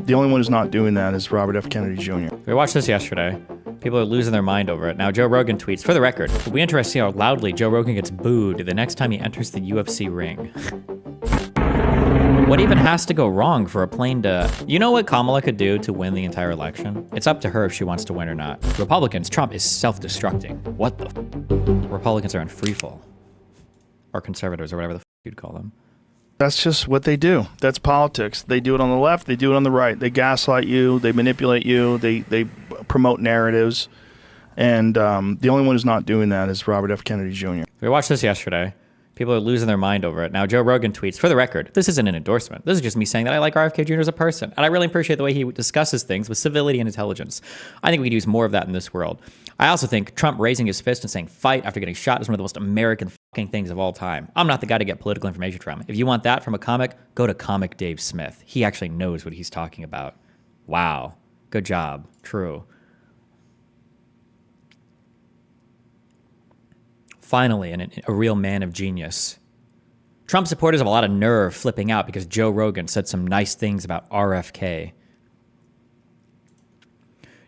The only one who's not doing that is Robert F. Kennedy Jr. We watched this yesterday. People are losing their mind over it. Now, Joe Rogan tweets, for the record, it'll be interesting to see how loudly Joe Rogan gets booed the next time he enters the UFC ring. What even has to go wrong for a plane to... You know what Kamala could do to win the entire election? It's up to her if she wants to win or not. Republicans, Trump is self-destructing. What the Republicans are in freefall. Or conservatives, or whatever the you'd call them. That's just what they do. That's politics. They do it on the left. They do it on the right. They gaslight you. They manipulate you. They promote narratives. And the only one who's not doing that is Robert F. Kennedy Jr. We watched this yesterday. People are losing their mind over it. Now, Joe Rogan tweets, for the record, this isn't an endorsement. This is just me saying that I like RFK Jr. as a person. And I really appreciate the way he discusses things with civility and intelligence. I think we could use more of that in this world. I also think Trump raising his fist and saying fight after getting shot is one of the most American fucking things of all time. I'm not the guy to get political information from. If you want that from a comic, go to Comic Dave Smith. He actually knows what he's talking about. Wow. Good job. True. Finally, a real man of genius. Trump supporters have a lot of nerve flipping out because Joe Rogan said some nice things about RFK.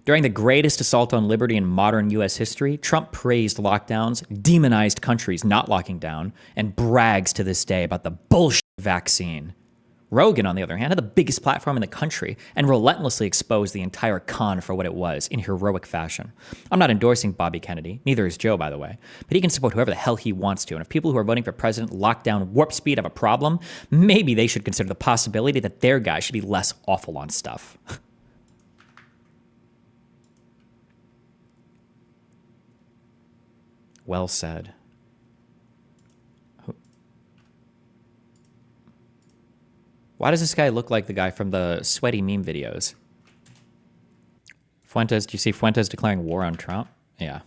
During the greatest assault on liberty in modern U.S. history, Trump praised lockdowns, demonized countries not locking down, and brags to this day about the bullshit vaccine. Rogan, on the other hand, had the biggest platform in the country and relentlessly exposed the entire con for what it was in heroic fashion. I'm not endorsing Bobby Kennedy, neither is Joe, by the way, but he can support whoever the hell he wants to. And if people who are voting for President lockdown warp speed have a problem, maybe they should consider the possibility that their guy should be less awful on stuff. Well said. Why does this guy look like the guy from the sweaty meme videos? Fuentes, do you see Fuentes declaring war on Trump? Yeah.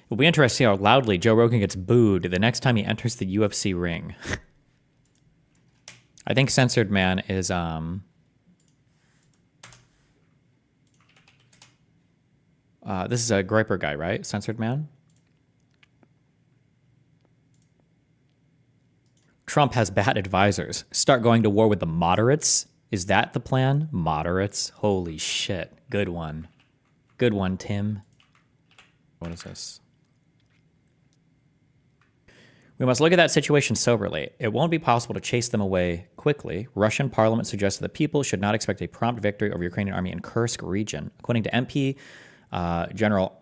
It'll be interesting to see how loudly Joe Rogan gets booed the next time he enters the UFC ring. I think Censored Man is, this is a Groyper guy, right? Censored Man? Trump has bad advisors. Start going to war with the moderates? Is that the plan? Moderates? Holy shit. Good one. Good one, Tim. What is this? We must look at that situation soberly. It won't be possible to chase them away quickly. Russian parliament suggests that the people should not expect a prompt victory over Ukrainian army in Kursk region. According to MP General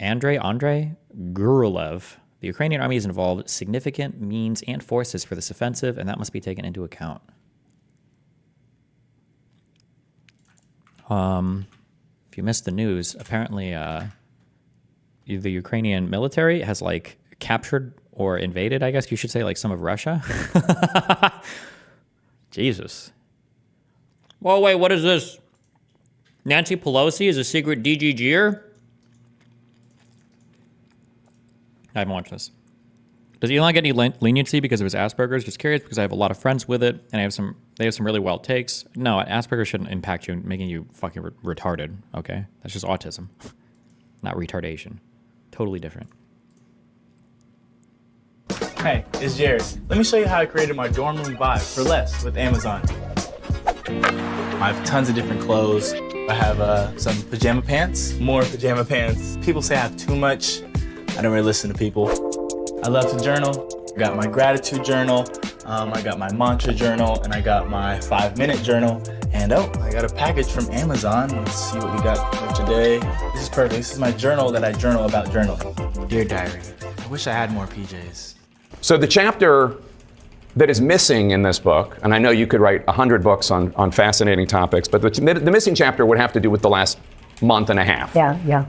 Andrei Gurulev, the Ukrainian army has involved significant means and forces for this offensive, and that must be taken into account. If you missed the news, apparently the Ukrainian military has like captured or invaded, I guess you should say, like some of Russia. Jesus. Whoa, wait, what is this? Nancy Pelosi is a secret DGGer? I haven't watched this. Does Elon get any leniency because of his Asperger's? Just curious because I have a lot of friends with it, and they have some really wild takes. No, Asperger's shouldn't impact you, making you fucking retarded. Okay, that's just autism, not retardation. Totally different. Hey, it's Jared. Let me show you how I created my dorm room vibe for less with Amazon. I have tons of different clothes. I have some pajama pants, more pajama pants. People say I have too much. I don't really listen to people. I love to journal. I got my gratitude journal, I got my mantra journal, and I got my 5-minute journal. And oh, I got a package from Amazon. Let's see what we got for today. This is perfect. This is my journal that I journal about journaling. Dear Diary, I wish I had more PJs. So the chapter that is missing in this book, and I know you could write 100 books on fascinating topics, but the missing chapter would have to do with the last month and a half. Yeah.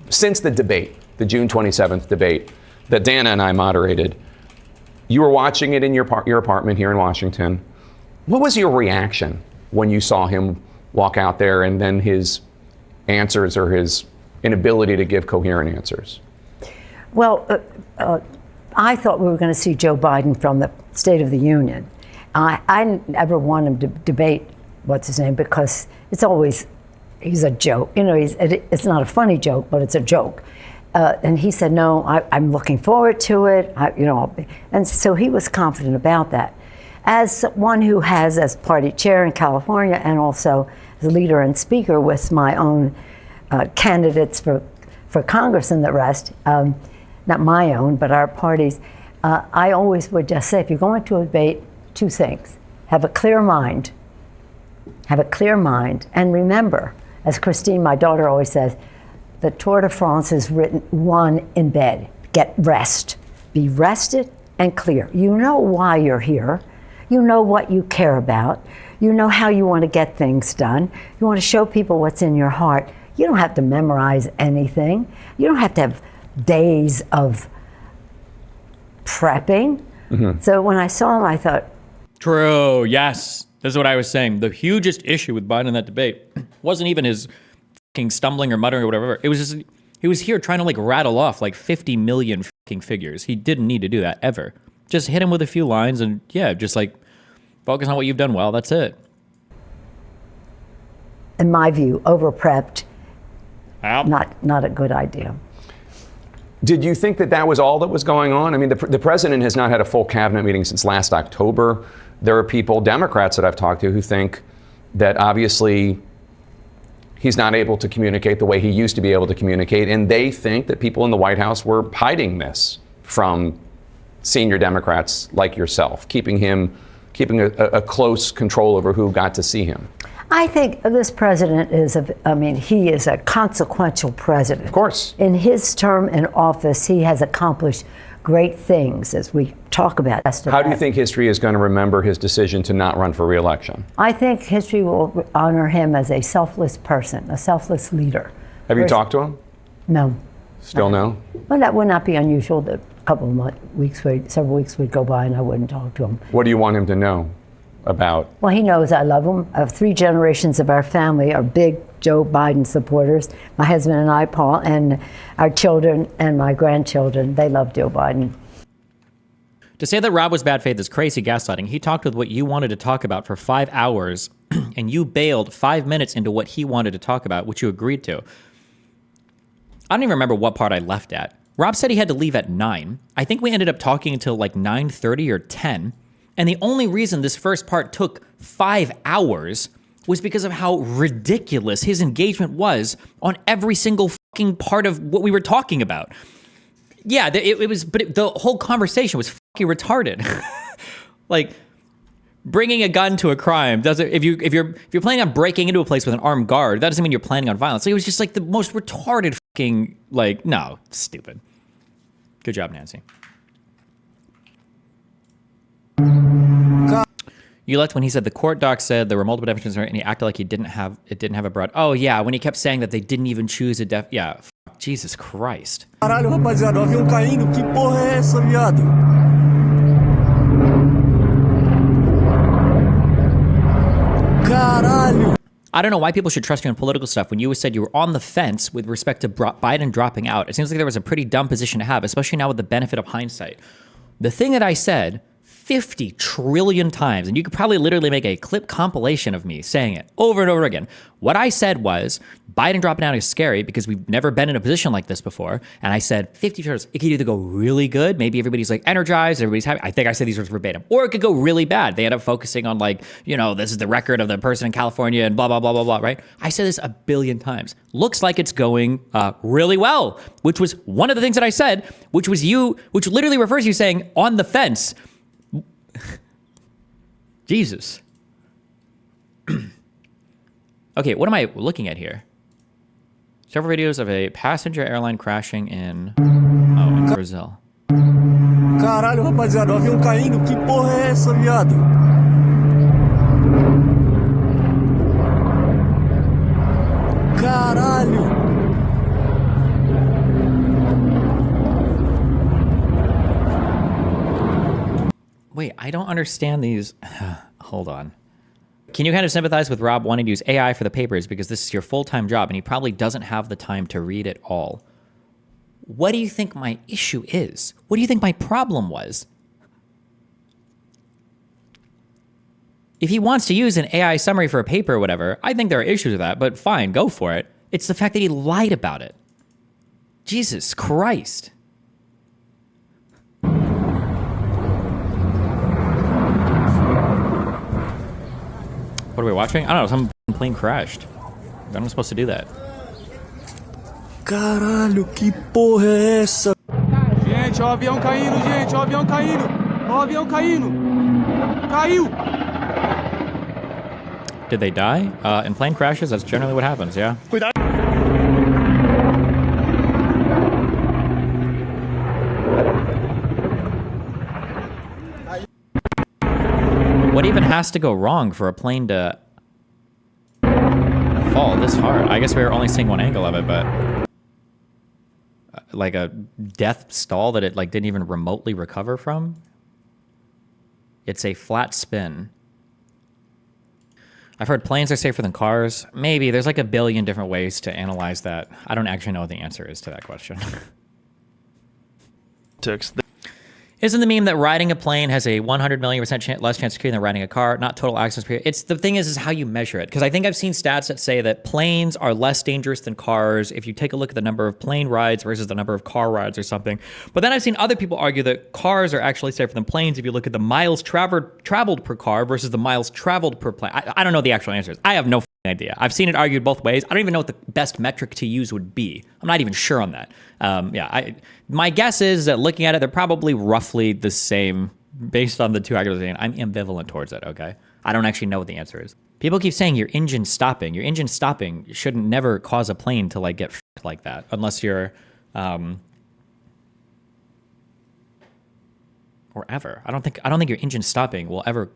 Since the debate, the June 27th debate that Dana and I moderated, you were watching it in your apartment here in Washington. What was your reaction when you saw him walk out there and then his answers or his inability to give coherent answers? Well, I thought we were going to see Joe Biden from the State of the Union. I never want him to debate what's his name because he's a joke. You know, it's not a funny joke, but it's a joke. And he said, no, I'm looking forward to it. And so he was confident about that. as one who has, as party chair in California and also as leader and speaker with my own candidates for Congress and the rest, not my own, but our party's, I always would just say, if you're going to a debate, two things. Have a clear mind. Have a clear mind. And remember, as Christine, my daughter, always says, the Tour de France is won in bed. Get rest. Be rested and clear. You know why you're here. You know what you care about. You know how you want to get things done. You want to show people what's in your heart. You don't have to memorize anything. You don't have to have days of prepping. Mm-hmm. So when I saw him, I thought, true, yes. This is what I was saying. The hugest issue with Biden in that debate wasn't even his fucking stumbling or muttering or whatever. It was just, he was here trying to like rattle off like 50 million fucking figures. He didn't need to do that ever. Just hit him with a few lines and yeah, just like focus on what you've done well. That's it. In my view, over-prepped, not a good idea. Did you think that that was all that was going on? I mean, the president has not had a full cabinet meeting since last October. There are people, Democrats that I've talked to, who think that obviously he's not able to communicate the way he used to be able to communicate, and they think that people in the White House were hiding this from senior Democrats like yourself, keeping a close control over who got to see him. I think this president he is a consequential president. Of course. In his term in office, he has accomplished great things, as we talk about. How do you think history is going to remember his decision to not run for re-election? I think history will honor him as a selfless person, a selfless leader. Have you talked to him? No. Still no? Well, that would not be unusual. That several weeks would go by and I wouldn't talk to him. What do you want him to know about? Well, he knows I love him. 3 generations of our family are big Joe Biden supporters. My husband and I, Paul, and our children and my grandchildren, they love Joe Biden. To say that Rob was bad faith is crazy gaslighting. He talked with what you wanted to talk about for 5 hours, and you bailed 5 minutes into what he wanted to talk about, which you agreed to. I don't even remember what part I left at. Rob said he had to leave at 9. I think we ended up talking until like 9:30 or 10. And the only reason this first part took 5 hours was because of how ridiculous his engagement was on every single fucking part of what we were talking about. Yeah, it was, but the whole conversation was fucking retarded. Like, bringing a gun to a crime doesn't. If you're planning on breaking into a place with an armed guard, that doesn't mean you're planning on violence. So it was just like the most retarded fucking, like, no, stupid. Good job, Nancy. You left when he said the court doc said there were multiple definitions, and he acted like it didn't have a broad. Oh yeah, when he kept saying that they didn't even choose a yeah. Jesus Christ. Caralho, rapaziada, o avião caindo, que porra é essa, viado? Caralho. I don't know why people should trust you on political stuff when you said you were on the fence with respect to Biden dropping out. It seems like there was a pretty dumb position to have, especially now with the benefit of hindsight. The thing that I said 50 trillion times, and you could probably literally make a clip compilation of me saying it over and over again. What I said was, Biden dropping out is scary because we've never been in a position like this before. And I said 50 times, it could either go really good, maybe everybody's like energized, everybody's happy. I think I said these words verbatim. Or it could go really bad. They end up focusing on like, this is the record of the person in California and blah, blah, blah, blah, blah, right? I said this a billion times. Looks like it's going really well, which was one of the things that I said, which literally refers to you saying on the fence. Jesus. Okay, what am I looking at here? Several videos of a passenger airline crashing in Brazil. Caralho, rapaziada, o avião caindo, que porra é essa, viado? Caralho. Wait, I don't understand these. Hold on. Can you kind of sympathize with Rob wanting to use AI for the papers because this is your full-time job and he probably doesn't have the time to read it all? What do you think my issue is? What do you think my problem was? If he wants to use an AI summary for a paper or whatever, I think there are issues with that, but fine, go for it. It's the fact that he lied about it. Jesus Christ. What are we watching? I don't know. Some plane crashed. I'm not supposed to do that. Caralho, que porra é essa? Gente, ó o avião caindo, gente, ó o avião caindo. Ó o avião caindo. Caiu. Did they die? In plane crashes, that's generally what happens, yeah. What even has to go wrong for a plane to fall this hard? I guess we were only seeing one angle of it, but like a death stall that it like didn't even remotely recover from. It's a flat spin. I've heard planes are safer than cars. Maybe. There's like a billion different ways to analyze that. I don't actually know what the answer is to that question. Isn't the meme that riding a plane has a 100 million % less chance of killing than riding a car? Not total accidents period. It's the thing is how you measure it. Because I think I've seen stats that say that planes are less dangerous than cars if you take a look at the number of plane rides versus the number of car rides or something. But then I've seen other people argue that cars are actually safer than planes if you look at the miles traveled per car versus the miles traveled per plane. I don't know the actual answers. I have no idea. I've seen it argued both ways. I don't even know what the best metric to use would be. I'm not even sure on that. My guess is that looking at it, they're probably roughly the same based on the two arguments. I'm ambivalent towards it, okay? I don't actually know what the answer is. People keep saying your engine's stopping. Your engine stopping shouldn't never cause a plane to like get f***ed like that unless you're or ever. I don't think your engine stopping will ever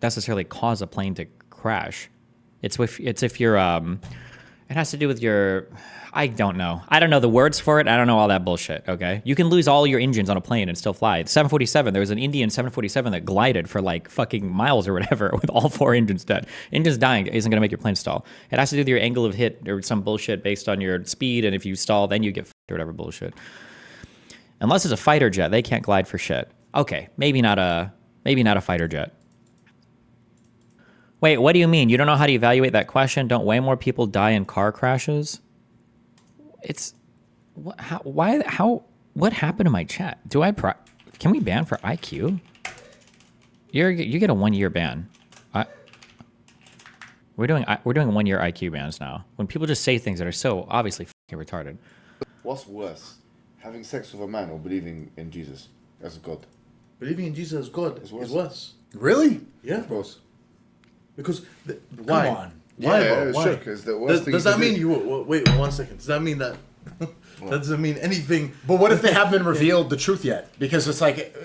necessarily cause a plane to crash. It's if you're it has to do with your, I don't know the words for it. I don't know all that bullshit. Okay, you can lose all your engines on a plane and still fly. 747. There was an Indian 747 that glided for like fucking miles or whatever with all 4 engines dead. Engines dying isn't gonna make your plane stall. It has to do with your angle of hit or some bullshit based on your speed, and if you stall, then you get f***ed or whatever bullshit. Unless it's a fighter jet, they can't glide for shit. Okay, maybe not a fighter jet. Wait, what do you mean? You don't know how to evaluate that question? Don't way more people die in car crashes? It's what? What happened to my chat? Can we ban for IQ? You get a 1-year ban. We're doing 1-year IQ bans now. When people just say things that are so obviously fucking retarded. What's worse, having sex with a man or believing in Jesus as God? Believing in Jesus as God is worse. Really? Yeah. Of course. Because why? Come on. Why? Yeah, Why? sure, 'cause the worst thing does you that can mean do- you? Wait 1 second. Does that mean that? That doesn't mean anything. But what if they haven't been revealed the truth yet? Because it's like.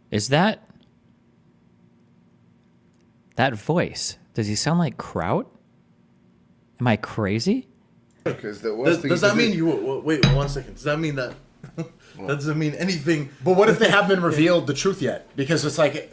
Is that voice? Does he sound like Kraut? Am I crazy? Because the worst thing Does you that can mean do- you? Wait 1 second. Does that mean that? That doesn't mean anything. But what if they haven't been revealed the truth yet? Because it's like,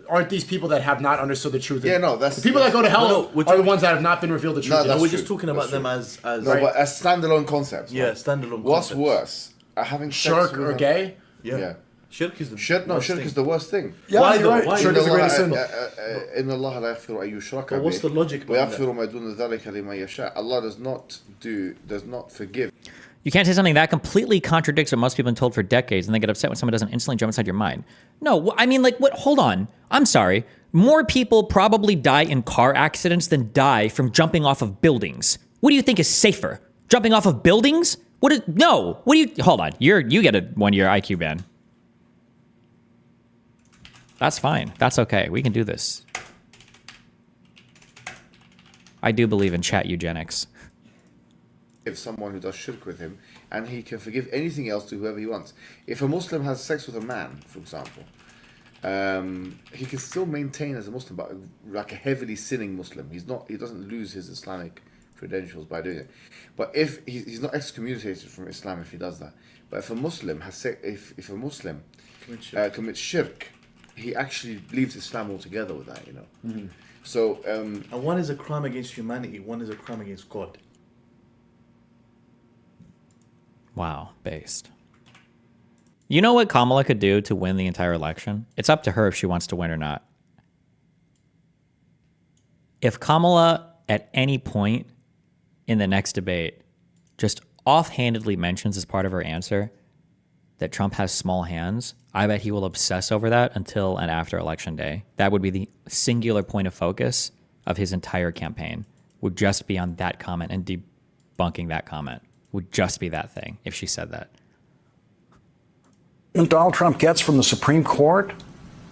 aren't these people that have not understood the truth? Yeah, no, that's the people that go to hell No, we're are the talking- ones that have not been revealed the truth. No, yet. that's We're true. just talking about them as No, right? but as standalone concepts. Yeah, right? standalone What's concepts. worse, having sex Shirk with or a- gay? Yeah. Shirk is the Shirk worst thing. is the worst thing. Yeah, Why you're though? right. Why? Shirk is the greatest sin. إن الله لا يغفر أن يشرك But what's به the logic behind that? ويغفر ما دون ذلك لمن يشاء. Allah does not forgive. You can't say something that completely contradicts what most people have been told for decades and then get upset when someone doesn't instantly jump inside your mind. No, I mean, like, what? Hold on. I'm sorry. More people probably die in car accidents than die from jumping off of buildings. What do you think is safer? Jumping off of buildings? No. What do you? Hold on. You get a 1-year IQ ban. That's fine. That's okay. We can do this. I do believe in chat eugenics. If someone who does shirk with him, and he can forgive anything else to whoever he wants. If a Muslim has sex with a man, for example, he can still maintain as a Muslim, but like a heavily sinning Muslim. He doesn't lose his Islamic credentials by doing it. But if he's not excommunicated from Islam if he does that. But if a Muslim if a Muslim commits shirk, he actually leaves Islam altogether with that, you know. Mm-hmm. So And one is a crime against humanity. One is a crime against God. Wow, based. You know what Kamala could do to win the entire election? It's up to her if she wants to win or not. If Kamala at any point in the next debate just offhandedly mentions as part of her answer that Trump has small hands, I bet he will obsess over that until and after Election Day. That would be the singular point of focus of his entire campaign, would just be on that comment and debunking that comment. Would just be that thing if she said that. Donald Trump gets from the Supreme Court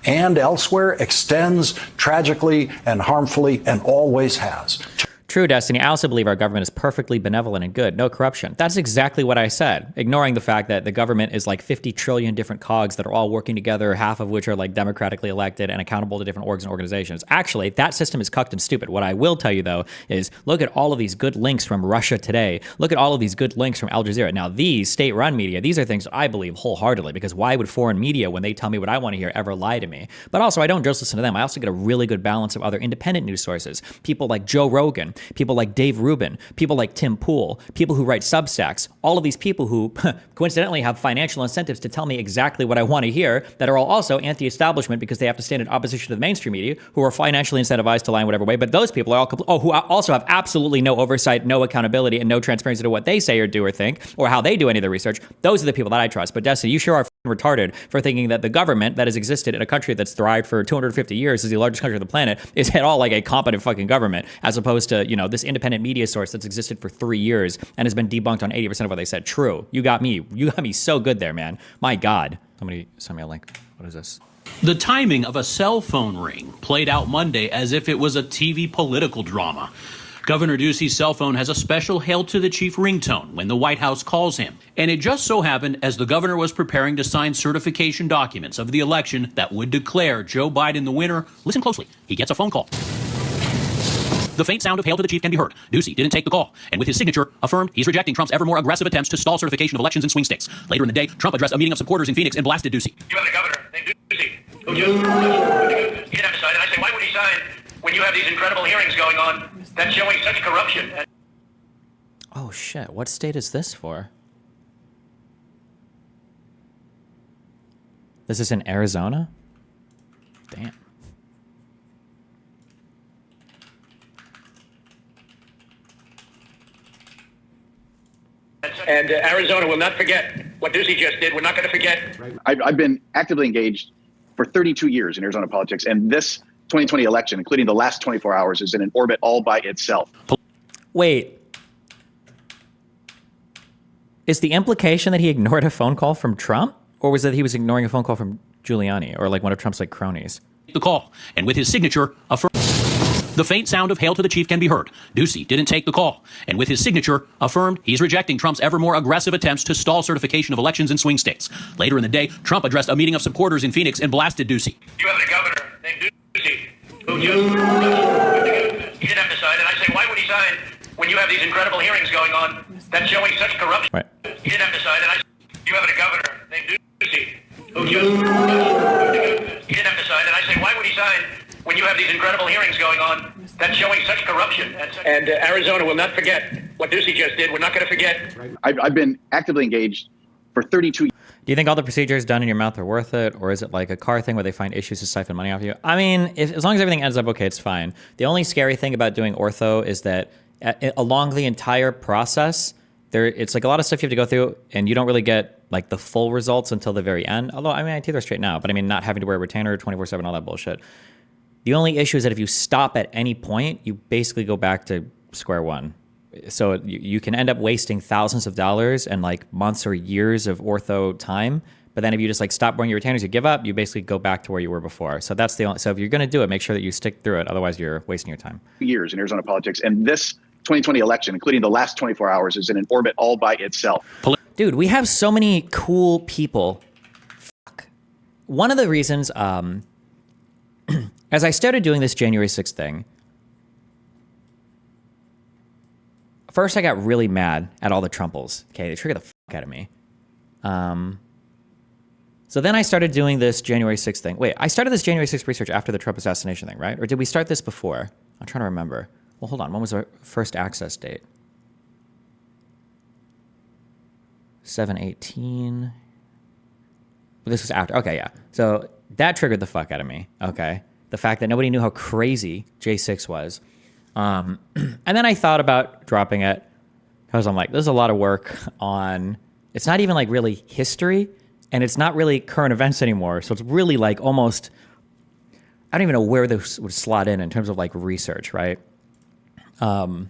and elsewhere extends tragically and harmfully and always has. True, Destiny. I also believe our government is perfectly benevolent and good. No corruption. That's exactly what I said, ignoring the fact that the government is like 50 trillion different cogs that are all working together, half of which are like democratically elected and accountable to different orgs and organizations. Actually, that system is cucked and stupid. What I will tell you, though, is look at all of these good links from Russia Today. Look at all of these good links from Al Jazeera. Now, these state-run media, these are things that I believe wholeheartedly, because why would foreign media, when they tell me what I want to hear, ever lie to me? But also, I don't just listen to them. I also get a really good balance of other independent news sources. People like Joe Rogan, people like Dave Rubin, people like Tim Pool, people who write Substacks, all of these people who coincidentally have financial incentives to tell me exactly what I want to hear, that are all also anti-establishment because they have to stand in opposition to the mainstream media, who are financially incentivized to lie in whatever way. But those people are all, who also have absolutely no oversight, no accountability, and no transparency to what they say or do or think, or how they do any of the research. Those are the people that I trust. But Destiny, you sure are retarded for thinking that the government that has existed in a country that's thrived for 250 years, is the largest country on the planet, is at all like a competent fucking government, as opposed to, you know, this independent media source that's existed for 3 years and has been debunked on 80% of what they said. True. You got me so good there, man. My God. Somebody send me a link. What is this? The timing of a cell phone ring played out Monday as if it was a TV political drama. Governor Ducey's cell phone has a special Hail to the Chief ringtone when the White House calls him. And it just so happened, as the governor was preparing to sign certification documents of the election that would declare Joe Biden the winner, listen closely, he gets a phone call. The faint sound of Hail to the Chief can be heard. Ducey didn't take the call, and with his signature, affirmed he's rejecting Trump's ever more aggressive attempts to stall certification of elections in swing states. Later in the day, Trump addressed a meeting of supporters in Phoenix and blasted Ducey. You have the governor named Ducey. He didn't have to sign, and I say, why would he sign when you have these incredible hearings going on that's showing such corruption? Oh shit, what state is this for? This is in Arizona? Damn. And Arizona will not forget what Ducey just did. We're not going to forget. I've been actively engaged for 32 years in Arizona politics, and this 2020 election, including the last 24 hours, is in an orbit all by itself. Wait. Is the implication that he ignored a phone call from Trump? Or was it he was ignoring a phone call from Giuliani or like one of Trump's like cronies? The call, and with his signature, affirmed. The faint sound of Hail to the Chief can be heard. Ducey didn't take the call, and with his signature, affirmed he's rejecting Trump's ever more aggressive attempts to stall certification of elections in swing states. Later in the day, Trump addressed a meeting of supporters in Phoenix and blasted Ducey. You have the governor named Ducey, who he didn't have to sign, and I say, why would he sign when you have these incredible hearings going on that's showing such corruption? Right. He didn't have to sign, and I say, you have the governor named Ducey, who he didn't have to sign, and I say, why would he sign when you have these incredible hearings going on that's showing such corruption? And Arizona will not forget what Ducey just did. We're not going to forget. I've been actively engaged for 32 years. Do you think all the procedures done in your mouth are worth it? Or is it like a car thing where they find issues to siphon money off you? I mean, as long as everything ends up okay, it's fine. The only scary thing about doing ortho is that along the entire process, it's like a lot of stuff you have to go through, and you don't really get like the full results until the very end. Although, I mean, I teeth are straight now, but I mean, not having to wear a retainer 24/7, all that bullshit. The only issue is that if you stop at any point, you basically go back to square one. So you can end up wasting thousands of dollars and like months or years of ortho time. But then if you just like stop wearing your retainers, you give up, you basically go back to where you were before. So that's the only, so if you're going to do it, make sure that you stick through it. Otherwise you're wasting your time. Years in Arizona politics, and this 2020 election, including the last 24 hours, is in an orbit all by itself. Dude, we have so many cool people. Fuck. One of the reasons, as I started doing this January 6th thing, first I got really mad at all the Trumples. Okay, they triggered the fuck out of me. So then I started doing this January 6th thing. Wait, I started this January 6th research after the Trump assassination thing, right? Or did we start this before? I'm trying to remember. Well, hold on. When was our first access date? 7/18. This was after. Okay, yeah. So that triggered the fuck out of me. Okay. The fact that nobody knew how crazy J6 was. And then I thought about dropping it because I'm like, there's a lot of work on, it's not even like really history. And it's not really current events anymore. So it's really like almost, I don't even know where this would slot in terms of like research, right? Then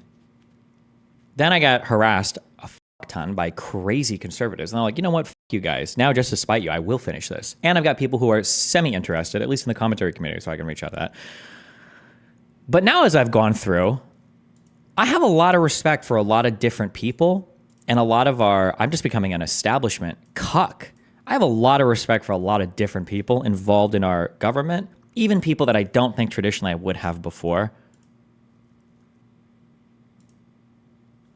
I got harassed a fuck ton by crazy conservatives. And they're like, you know what? Fuck you guys. Now, just to spite you, I will finish this. And I've got people who are semi-interested, at least in the commentary community, so I can reach out to that. But now as I've gone through, I have a lot of respect for a lot of different people. And a lot of I'm just becoming an establishment cuck. I have a lot of respect for a lot of different people involved in our government, even people that I don't think traditionally I would have before.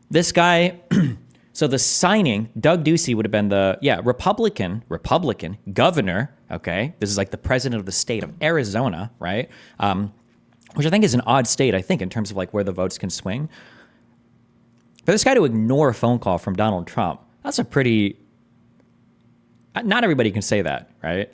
This guy, so the signing, Doug Ducey would have been the, Republican governor, okay? This is like the president of the state of Arizona, right? Which I think is an odd state, I think, in terms of like where the votes can swing. For this guy to ignore a phone call from Donald Trump, that's a pretty, not everybody can say that, right?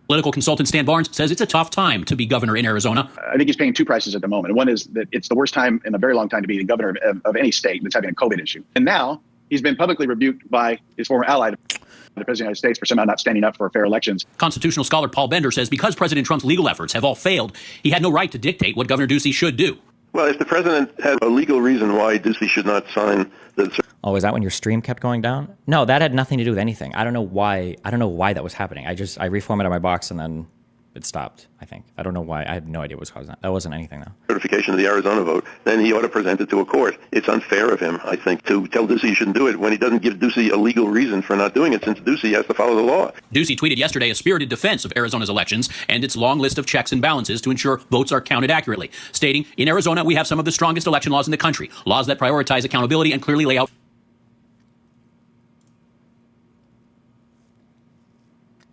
Political consultant Stan Barnes says it's a tough time to be governor in Arizona. I think he's paying two prices at the moment. One is that it's the worst time in a very long time to be the governor of any state that's having a COVID issue. And now he's been publicly rebuked by his former ally, the President of the United States, for somehow not standing up for fair elections. Constitutional scholar Paul Bender says because President Trump's legal efforts have all failed, he had no right to dictate what Governor Ducey should do. Well, if the president had a legal reason why Ducey should not sign the... Oh, is that when your stream kept going down? No, that had nothing to do with anything. I don't know why that was happening. I reformatted my box and then it stopped, I think. I don't know why. I had no idea what was causing that. That wasn't anything, though. Certification of the Arizona vote, then he ought to present it to a court. It's unfair of him, I think, to tell Ducey he shouldn't do it when he doesn't give Ducey a legal reason for not doing it, since Ducey has to follow the law. Ducey tweeted yesterday a spirited defense of Arizona's elections and its long list of checks and balances to ensure votes are counted accurately, stating, in Arizona, we have some of the strongest election laws in the country, laws that prioritize accountability and clearly lay out...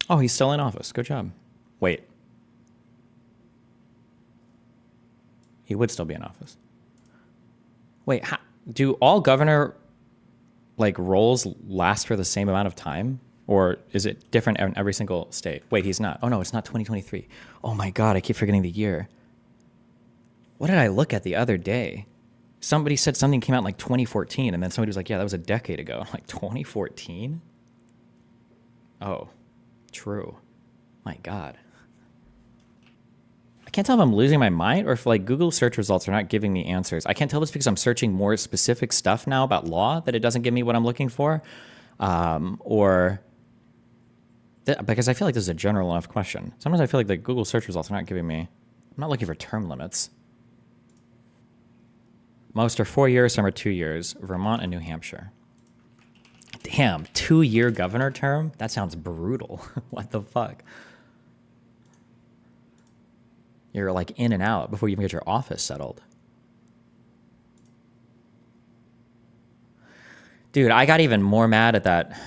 Oh, he's still in office. Good job. Wait. He would still be in office. Wait, do all governor like roles last for the same amount of time? Or is it different in every single state? Wait, he's not. Oh no, it's not 2023. Oh my God, I keep forgetting the year. What did I look at the other day? Somebody said something came out in like 2014 and then somebody was like, yeah, that was a decade ago. I'm like, 2014? Oh, true. My God. I can't tell if I'm losing my mind or if like Google search results are not giving me answers. I can't tell this because I'm searching more specific stuff now about law that it doesn't give me what I'm looking for. Because I feel like this is a general enough question. Sometimes I feel like the Google search results are not giving me, I'm not looking for term limits. Most are 4 years, some are 2 years. Vermont and New Hampshire. Damn, 2-year governor term? That sounds brutal. What the fuck? You're like in and out before you even get your office settled. Dude, I got even more mad at that.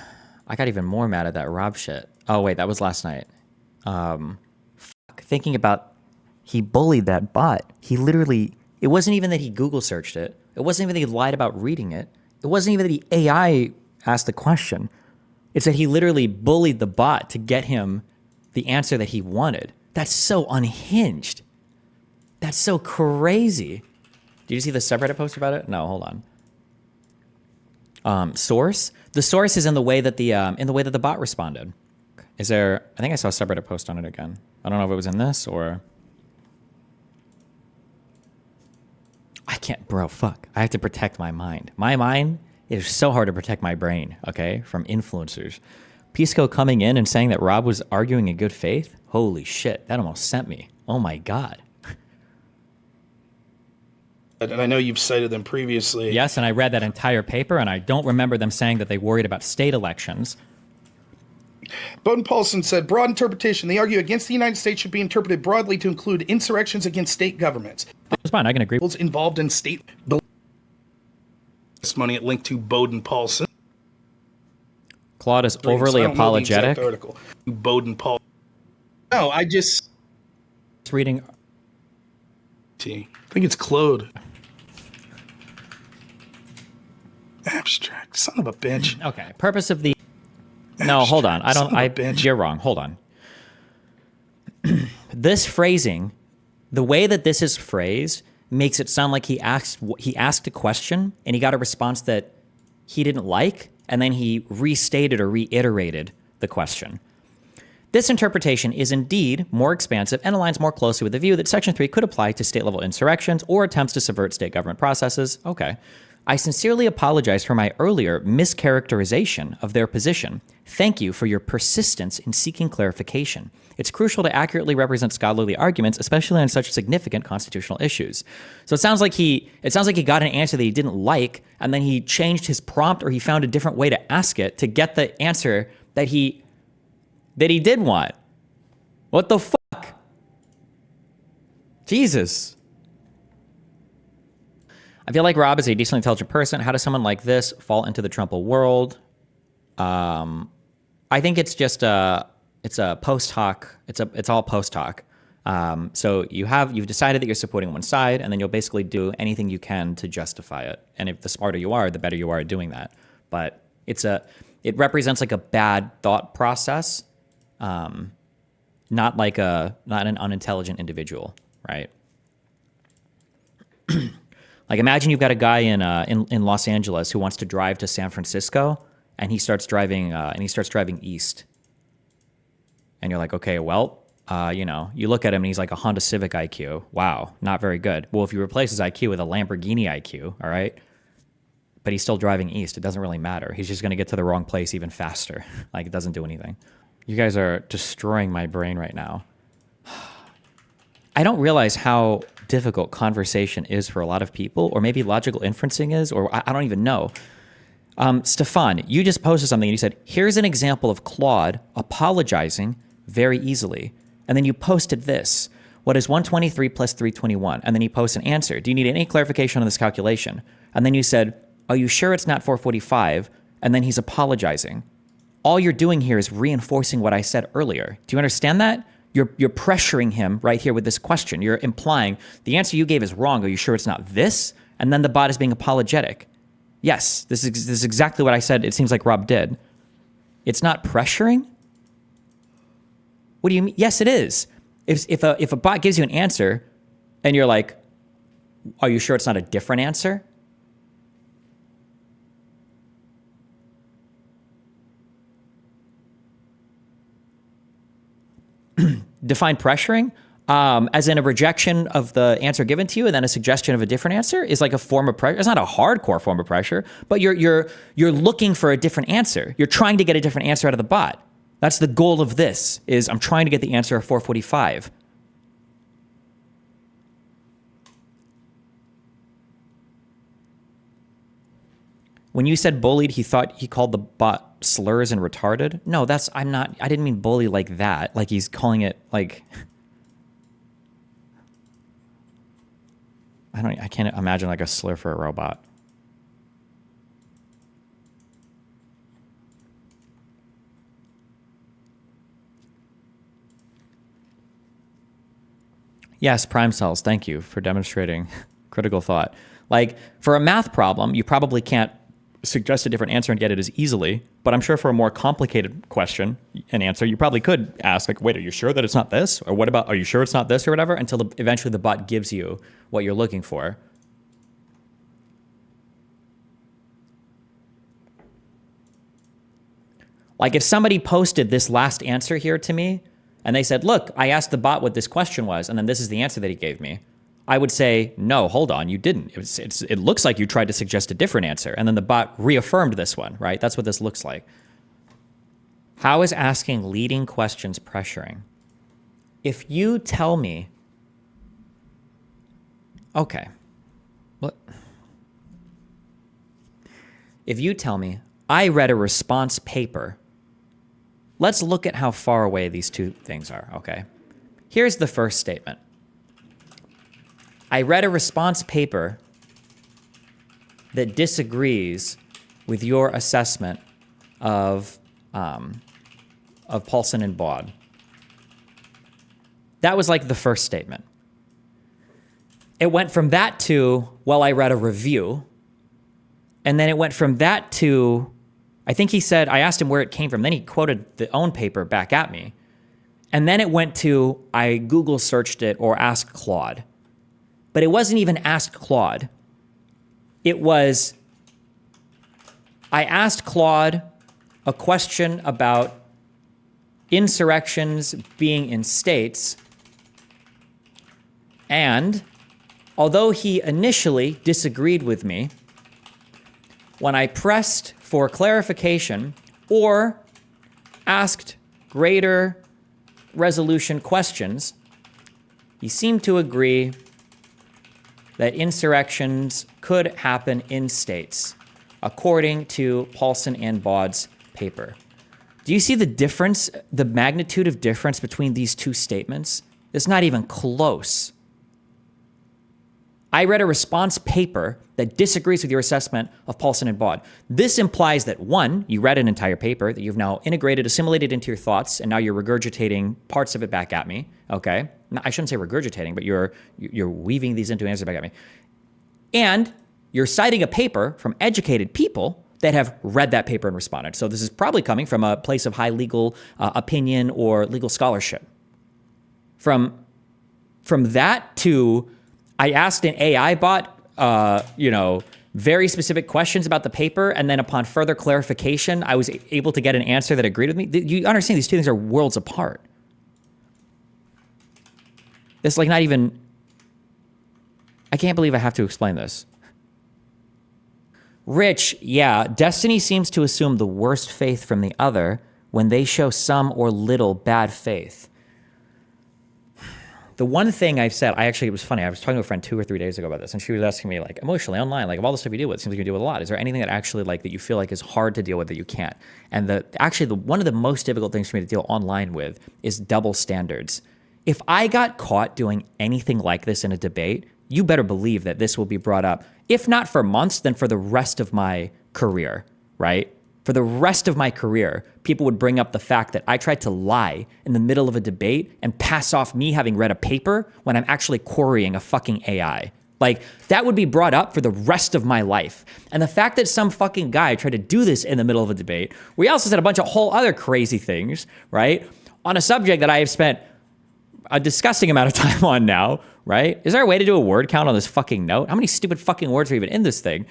I got even more mad at that Rob shit. Oh wait, that was last night. Thinking about, he bullied that bot. He literally, it wasn't even that he Google searched it. It wasn't even that he lied about reading it. It wasn't even that he AI asked the question. It's that he literally bullied the bot to get him the answer that he wanted. That's so unhinged. That's so crazy. Did you see the subreddit post about it? No, hold on. Source? The source is in the way that the bot responded. Is there? I think I saw a subreddit post on it again. I don't know if it was in this or. I can't, bro. Fuck. I have to protect my mind. My mind is so hard to protect my brain. Okay, from influencers. Pisco coming in and saying that Rob was arguing in good faith. Holy shit! That almost sent me. Oh my God. And I know you've cited them previously. Yes, and I read that entire paper, and I don't remember them saying that they worried about state elections. Bowden Paulson said, broad interpretation. They argue against the United States should be interpreted broadly to include insurrections against state governments. That's fine, I can agree. Involved in state... This money at link to Bowden Paulson. Claude is overly apologetic. Article. Bowden Paul. No, I just... reading... I think it's Claude. Abstract. Son of a bitch. Okay. Purpose of the... No, hold on. You're wrong. Hold on. This phrasing, the way that this is phrased, makes it sound like he asked a question and he got a response that he didn't like, and then he restated or reiterated the question. This interpretation is indeed more expansive and aligns more closely with the view that Section 3 could apply to state-level insurrections or attempts to subvert state government processes. Okay. I sincerely apologize for my earlier mischaracterization of their position. Thank you for your persistence in seeking clarification. It's crucial to accurately represent scholarly arguments, especially on such significant constitutional issues. So it sounds like he got an answer that he didn't like, and then he changed his prompt, or he found a different way to ask it to get the answer that he did want. What the fuck? Jesus. I feel like Rob is a decently intelligent person. How does someone like this fall into the Trumple world? I think it's just it's a post hoc. It's all post hoc. So you've decided that you're supporting one side, and then you'll basically do anything you can to justify it. And if the smarter you are, the better you are at doing that. But it represents like a bad thought process, not an unintelligent individual, right? Like, imagine you've got a guy in Los Angeles who wants to drive to San Francisco, and he starts driving east. And you're like, okay, well, you look at him and he's like a Honda Civic IQ. Wow, not very good. Well, if you replace his IQ with a Lamborghini IQ, all right, but he's still driving east, it doesn't really matter. He's just going to get to the wrong place even faster. Like, it doesn't do anything. You guys are destroying my brain right now. I don't realize how difficult conversation is for a lot of people, or maybe logical inferencing is, or I don't even know. Stefan, you just posted something and you said, here's an example of Claude apologizing very easily. And then you posted this. What is 123 plus 321? And then you post an answer. Do you need any clarification on this calculation? And then you said, are you sure it's not 445? And then he's apologizing. All you're doing here is reinforcing what I said earlier. Do you understand that? You're pressuring him right here with this question. You're implying the answer you gave is wrong. Are you sure it's not this? And then the bot is being apologetic. Yes, this is exactly what I said. It seems like Rob did. It's not pressuring? What do you mean? Yes, it is. If a bot gives you an answer and you're like, are you sure it's not a different answer? Define pressuring as in a rejection of the answer given to you and then a suggestion of a different answer is like a form of pressure. It's not a hardcore form of pressure, but you're looking for a different answer. You're trying to get a different answer out of the bot. That's the goal of this, is I'm trying to get the answer of 445. When you said bullied, he thought he called the bot slurs and retarded. No, I didn't mean bully like that. Like he's calling it like, I can't imagine like a slur for a robot. Yes, prime cells, thank you for demonstrating critical thought. Like, for a math problem, you probably can't suggest a different answer and get it as easily, but I'm sure for a more complicated question and answer, you probably could ask, like, wait, are you sure that it's not this? Or what about, are you sure it's not this, or whatever, until eventually the bot gives you what you're looking for. Like, if somebody posted this last answer here to me, and they said, look, I asked the bot what this question was, and then this is the answer that he gave me, I would say, no, hold on, you didn't. It looks like you tried to suggest a different answer, and then the bot reaffirmed this one, right? That's what this looks like. How is asking leading questions pressuring? If you tell me, okay, what? If you tell me, I read a response paper, let's look at how far away these two things are, okay? Here's the first statement. I read a response paper that disagrees with your assessment of Paulson and Baud. That was like the first statement. It went from that to, well, I read a review. And then it went from that to, I think he said, I asked him where it came from. Then he quoted the own paper back at me. And then it went to, I Google searched it or asked Claude. But it wasn't even asked Claude. It was, I asked Claude a question about insurrections being in states, and although he initially disagreed with me, when I pressed for clarification or asked greater resolution questions, he seemed to agree that insurrections could happen in states, according to Paulson and Baud's paper. Do you see the difference, the magnitude of difference between these two statements? It's not even close. I read a response paper that disagrees with your assessment of Paulson and Baud. This implies that, one, you read an entire paper that you've now integrated, assimilated into your thoughts, and now you're regurgitating parts of it back at me, okay? No, I shouldn't say regurgitating, but you're weaving these into answers back at me. And you're citing a paper from educated people that have read that paper and responded. So this is probably coming from a place of high legal opinion or legal scholarship. From that to, I asked an AI bot, very specific questions about the paper, and then upon further clarification, I was able to get an answer that agreed with me. You understand these two things are worlds apart. It's like not even, I can't believe I have to explain this. Rich, yeah, Destiny seems to assume the worst faith from the other when they show some or little bad faith. The one thing I've said, it was funny, I was talking to a friend 2 or 3 days ago about this, and she was asking me, like, emotionally, online, like, of all the stuff you deal with, it seems like you deal with a lot. Is there anything that actually, like, that you feel like is hard to deal with that you can't? And one of the most difficult things for me to deal online with is double standards. If I got caught doing anything like this in a debate, you better believe that this will be brought up, if not for months, then for the rest of my career, right? For the rest of my career, people would bring up the fact that I tried to lie in the middle of a debate and pass off me having read a paper when I'm actually querying a fucking AI. Like, that would be brought up for the rest of my life. And the fact that some fucking guy tried to do this in the middle of a debate, we also said a bunch of whole other crazy things, right? On a subject that I have spent a disgusting amount of time on now, right? Is there a way to do a word count on this fucking note? How many stupid fucking words are even in this thing?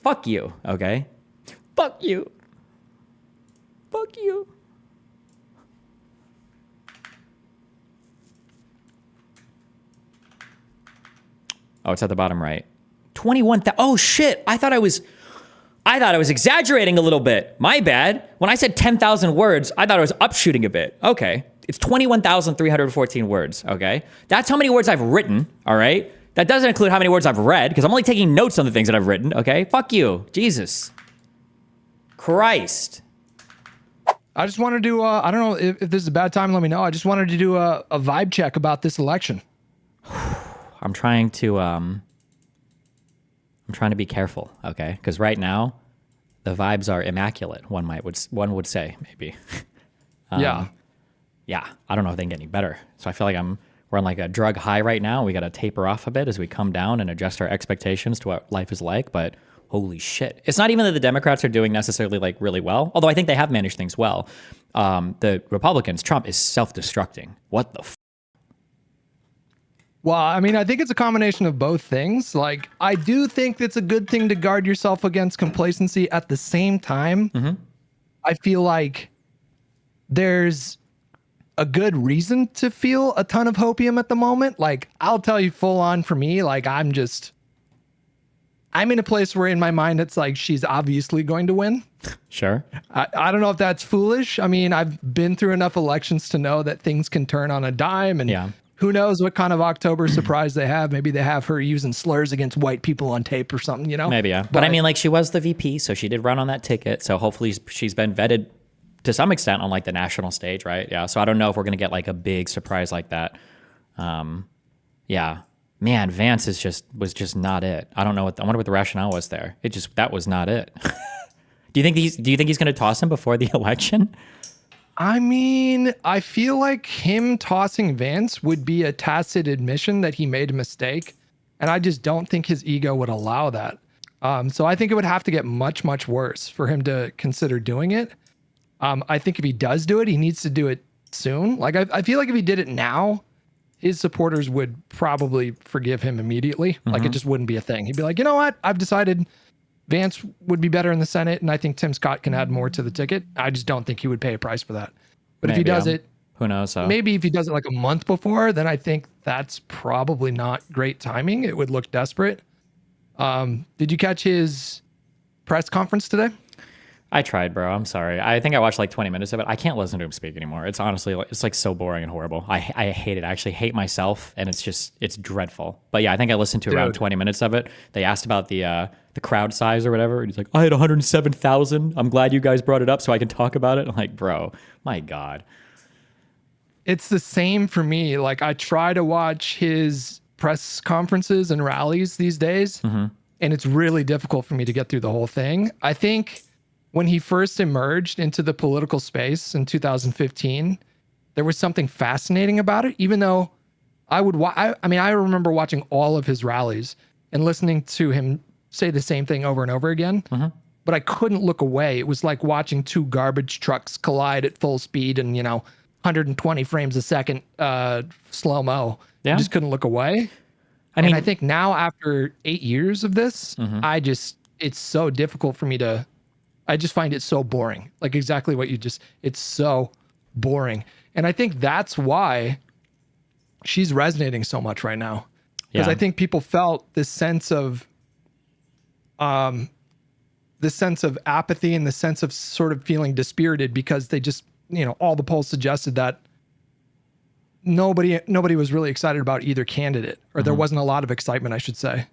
Fuck you, okay? Fuck you. Fuck you. Oh, it's at the bottom right. 21,000. Oh shit! I thought I was exaggerating a little bit. My bad. When I said 10,000 words, I thought I was upshooting a bit. Okay, it's 21,314 words. Okay, that's how many words I've written. All right, that doesn't include how many words I've read because I'm only taking notes on the things that I've written. Okay, fuck you, Jesus Christ. I just wanted to, I don't know if this is a bad time, let me know. I just wanted to do a vibe check about this election. I'm trying to be careful, okay? Because right now, the vibes are immaculate, one would say, maybe. Yeah. Yeah, I don't know if they can get any better. So I feel like we're on like a drug high right now. We got to taper off a bit as we come down and adjust our expectations to what life is like, but holy shit. It's not even that the Democrats are doing necessarily like really well, although I think they have managed things well. The Republicans, Trump is self-destructing. What the Well, I mean, I think it's a combination of both things. Like, I do think it's a good thing to guard yourself against complacency. At the same time, I feel like there's a good reason to feel a ton of hopium at the moment. Like, I'll tell you full on for me, like, I'm in a place where in my mind, it's like, she's obviously going to win. Sure. I don't know if that's foolish. I mean, I've been through enough elections to know that things can turn on a dime, and who knows what kind of October surprise they have. Maybe they have her using slurs against white people on tape or something, you know? Maybe, yeah. But I mean, like, she was the VP, so she did run on that ticket. So hopefully she's been vetted to some extent on like the national stage, right? Yeah. So I don't know if we're going to get like a big surprise like that. Yeah. Man, Vance was just not it. I don't know I wonder what the rationale was there. That was not it. Do you think he's going to toss him before the election? I mean, I feel like him tossing Vance would be a tacit admission that he made a mistake. And I just don't think his ego would allow that. So I think it would have to get much, much worse for him to consider doing it. I think if he does do it, he needs to do it soon. Like, I feel like if he did it now, his supporters would probably forgive him immediately. Like, it just wouldn't be a thing. He'd be like, you know what? I've decided Vance would be better in the Senate, and I think Tim Scott can add more to the ticket. I just don't think he would pay a price for that. But if he does it, who knows? Maybe if he does it like a month before, then I think that's probably not great timing. It would look desperate. Did you catch his press conference today? I tried, bro. I'm sorry. I think I watched like 20 minutes of it. I can't listen to him speak anymore. It's honestly, it's like so boring and horrible. I hate it. I actually hate myself, and it's dreadful. But yeah, I think I listened to around 20 minutes of it. They asked about the crowd size or whatever. And he's like, I had 107,000. I'm glad you guys brought it up so I can talk about it. I'm like, bro, my God. It's the same for me. Like, I try to watch his press conferences and rallies these days, and it's really difficult for me to get through the whole thing. I think when he first emerged into the political space in 2015, there was something fascinating about it, even though I remember watching all of his rallies and listening to him say the same thing over and over again, but I couldn't look away. It was like watching two garbage trucks collide at full speed and, 120 frames a second slow-mo. Yeah. I just couldn't look away. I think now after 8 years of this, it's so difficult for me I just find it so boring. Like exactly what it's so boring. And I think that's why she's resonating so much right now. Because I think people felt this sense of apathy and the sense of sort of feeling dispirited because they just, all the polls suggested that nobody was really excited about either candidate, or there wasn't a lot of excitement, I should say.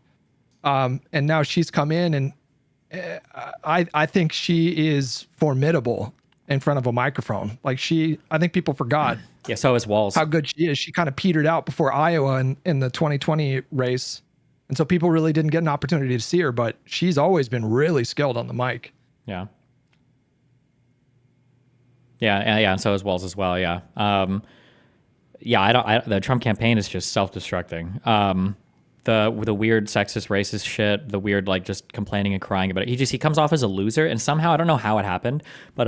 And now she's come in, and I think she is formidable in front of a microphone. Like I think people forgot. Yeah, so is Walz. How good she is. She kind of petered out before Iowa in the 2020 race. And so people really didn't get an opportunity to see her, but she's always been really skilled on the mic. Yeah. Yeah, and so is Walz as well, yeah. The Trump campaign is just self-destructing. The weird sexist, racist shit, the weird like just complaining and crying about it. He comes off as a loser, and somehow, I don't know how it happened, but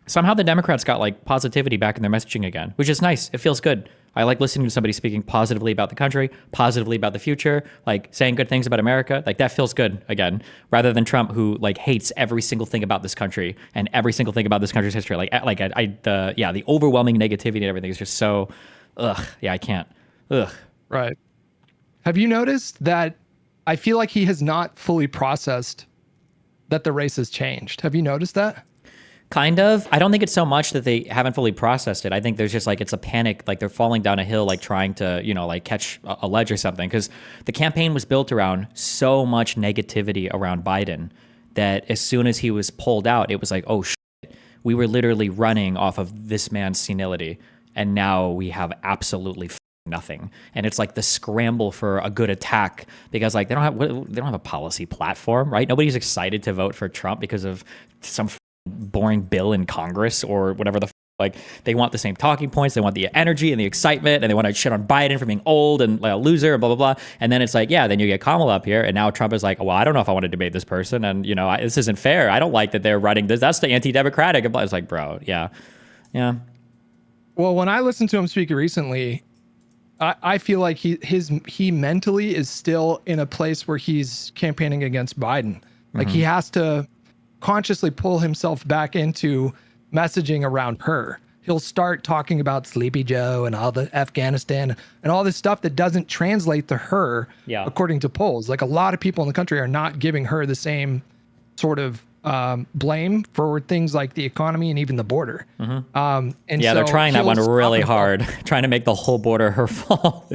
somehow the Democrats got like positivity back in their messaging again, which is nice. It feels good. I like listening to somebody speaking positively about the country, positively about the future, like saying good things about America. Like that feels good again, rather than Trump, who like hates every single thing about this country and every single thing about this country's history. The overwhelming negativity and everything is just so, I can't. Right. Have you noticed that I feel like he has not fully processed that the race has changed? Have you noticed that? Kind of. I don't think it's so much that they haven't fully processed it. I think there's just like, it's a panic, like they're falling down a hill, like trying to, like catch a ledge or something. Because the campaign was built around so much negativity around Biden that as soon as he was pulled out, it was like, oh shit, we were literally running off of this man's senility. And now we have absolutely nothing. And it's like the scramble for a good attack because like they don't have a policy platform, right? Nobody's excited to vote for Trump because of some boring bill in Congress or whatever like they want the same talking points, they want the energy and the excitement, and they want to shit on Biden for being old and like a loser and blah blah blah. And then it's like, yeah, then you get Kamala up here, and now Trump is like, well, I don't know if I want to debate this person, and this isn't fair. I don't like that they're running this. That's the anti-democratic. It's like, bro, yeah. Well, when I listened to him speak recently, I feel like he mentally is still in a place where he's campaigning against Biden. Like he has to consciously pull himself back into messaging around her. He'll start talking about Sleepy Joe and all the Afghanistan and all this stuff that doesn't translate to her, according to polls. Like a lot of people in the country are not giving her the same sort of blame for things like the economy and even the border. So they're trying that one really hard, trying to make the whole border her fault.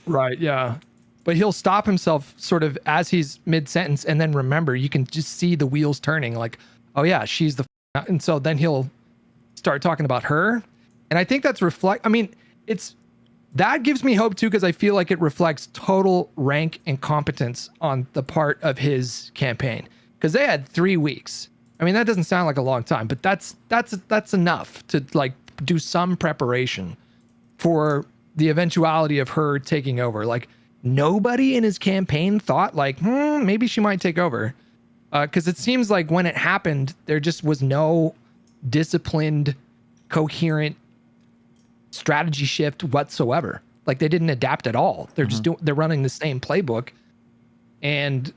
Right, yeah. But he'll stop himself sort of as he's mid-sentence, and then remember, you can just see the wheels turning like, oh yeah, she's the and so then he'll start talking about her. And I think that's that gives me hope too, because I feel like it reflects total rank incompetence on the part of his campaign. Because they had 3 weeks. I mean, that doesn't sound like a long time, but that's enough to like do some preparation for the eventuality of her taking over. Like nobody in his campaign thought like, maybe she might take over. Because it seems like when it happened, there just was no disciplined, coherent strategy shift whatsoever. Like they didn't adapt at all. They're just they're running the same playbook. And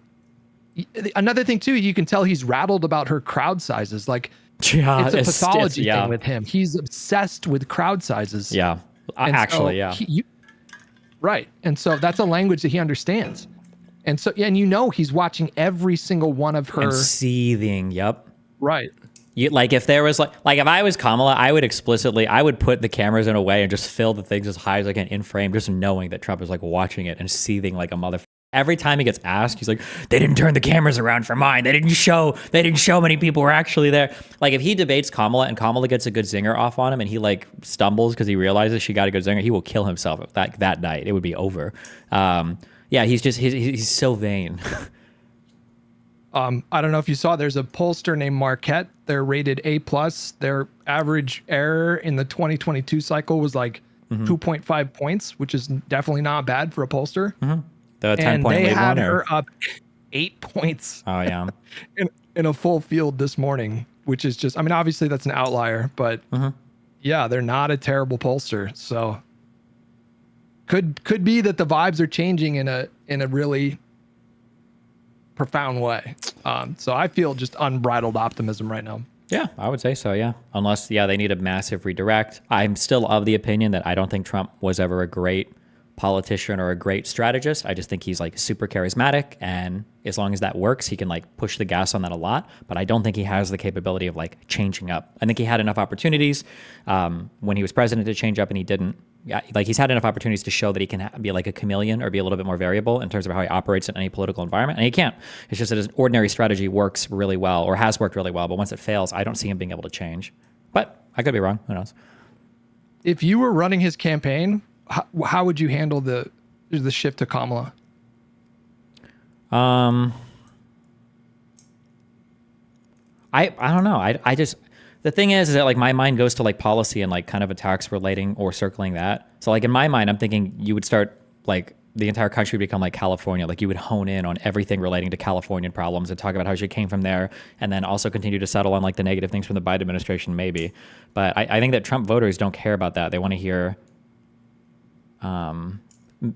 another thing too, you can tell he's rattled about her crowd sizes. Like, Yeah, it's a pathology yeah. thing with him. He's obsessed with crowd sizes. Yeah, And actually, so yeah. Right. And so that's a language that he understands. And so, yeah, and he's watching every single one of her. And seething, yep. Right. You, like if there was like if I was Kamala, I would put the cameras in a way and just fill the things as high as I can in frame, just knowing that Trump is like watching it and seething like a motherfucker. Every time he gets asked, he's like, they didn't turn the cameras around for mine. They didn't show many people were actually there. Like if he debates Kamala and Kamala gets a good zinger off on him and he like stumbles because he realizes she got a good zinger, he will kill himself that night. It would be over. Yeah, he's so vain. I don't know if you saw, there's a pollster named Marquette. They're rated A+. Their average error in the 2022 cycle was like 2.5 points, which is definitely not bad for a pollster. The 10 And point they lead had one, her up 8 points. Oh yeah. in a full field this morning, which is just, I mean, obviously that's an outlier, but yeah, they're not a terrible pollster. So could be that the vibes are changing in a really profound way. So I feel just unbridled optimism right now. Yeah, I would say so, yeah. Unless, they need a massive redirect. I'm still of the opinion that I don't think Trump was ever a great politician or a great strategist. I just think he's like super charismatic, and as long as that works, he can like push the gas on that a lot. But I don't think he has the capability of like changing up. I think he had enough opportunities when he was president to change up, and he didn't. Yeah, like he's had enough opportunities to show that he can be like a chameleon or be a little bit more variable in terms of how he operates in any political environment, and he can't. It's just that his ordinary strategy works really well, or has worked really well, but once it fails, I don't see him being able to change. But I could be wrong. Who knows? If you were running his campaign, how would you handle the shift to Kamala? I don't know. I just, the thing is that like my mind goes to like policy and like kind of attacks relating or circling that. So like in my mind, I'm thinking you would start like the entire country would become like California. Like you would hone in on everything relating to Californian problems and talk about how she came from there, and then also continue to settle on like the negative things from the Biden administration, maybe. But I think that Trump voters don't care about that. They want to hear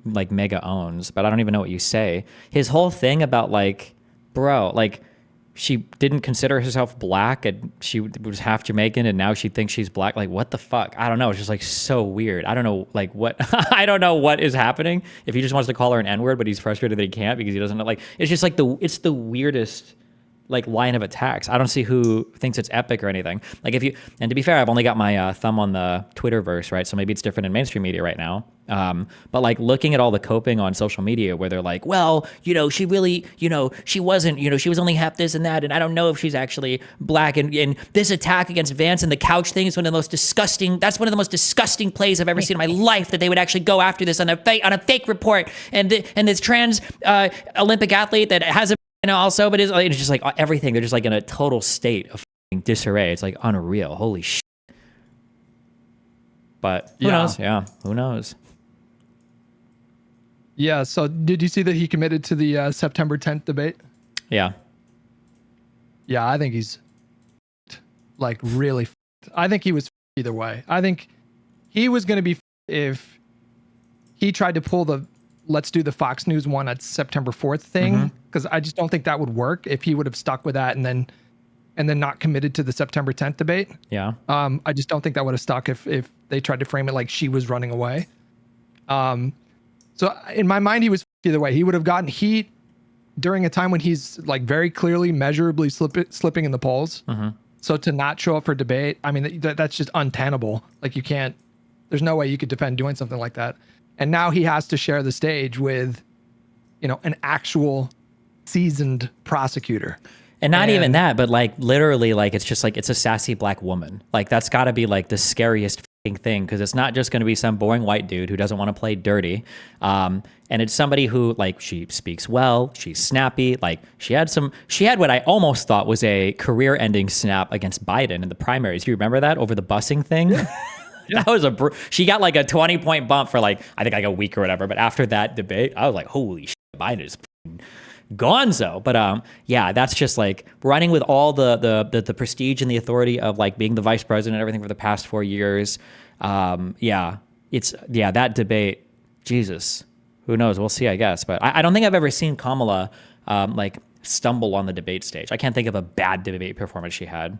like mega owns, but I don't even know what you say. His whole thing about like, bro, like she didn't consider herself black and she was half Jamaican and now she thinks she's black. Like what the fuck? I don't know. It's just like so weird. I don't know like what, I don't know what is happening. If he just wants to call her an N-word, but he's frustrated that he can't because he doesn't know, like, it's just like it's the weirdest like line of attacks. I don't see who thinks it's epic or anything. Like and to be fair, I've only got my thumb on the Twitterverse, right? So maybe it's different in mainstream media right now. But like looking at all the coping on social media where they're like, well, she really, she wasn't, she was only half this and that. And I don't know if she's actually black. And this attack against Vance and the couch thing is one of the most disgusting plays I've ever seen in my life, that they would actually go after this on a fake report. And this trans Olympic athlete that has a also, but it's just like everything. They're just like in a total state of disarray. It's like unreal. Holy shit. But who knows? Yeah, who knows? Yeah. So did you see that he committed to the September 10th debate? Yeah. Yeah, I think he's like really. I think he was either way. I think he was going to be if he tried to pull the let's do the Fox News one at September 4th thing, because I just don't think that would work if he would have stuck with that and then not committed to the September 10th debate. Yeah. I just don't think that would have stuck if they tried to frame it like she was running away. So in my mind, he was either way. He would have gotten heat during a time when he's like very clearly, measurably slipping in the polls. So to not show up for debate, I mean, that's just untenable. Like you can't, there's no way you could defend doing something like that. And now he has to share the stage with, an actual seasoned prosecutor. And not even that, but like literally, like it's just like it's a sassy black woman. Like that's got to be like the scariest thing, because it's not just going to be some boring white dude who doesn't want to play dirty. And it's somebody who like she speaks well, she's snappy. Like she had what I almost thought was a career-ending snap against Biden in the primaries. Do you remember that over the busing thing? Yeah. That was she got like a 20-point bump for like, I think like a week or whatever. But after that debate, I was like, holy shit, Biden is gonzo. But yeah, that's just like running with all the prestige and the authority of like being the vice president and everything for the past 4 years. That debate, Jesus, who knows? We'll see, I guess. But I don't think I've ever seen Kamala like stumble on the debate stage. I can't think of a bad debate performance she had.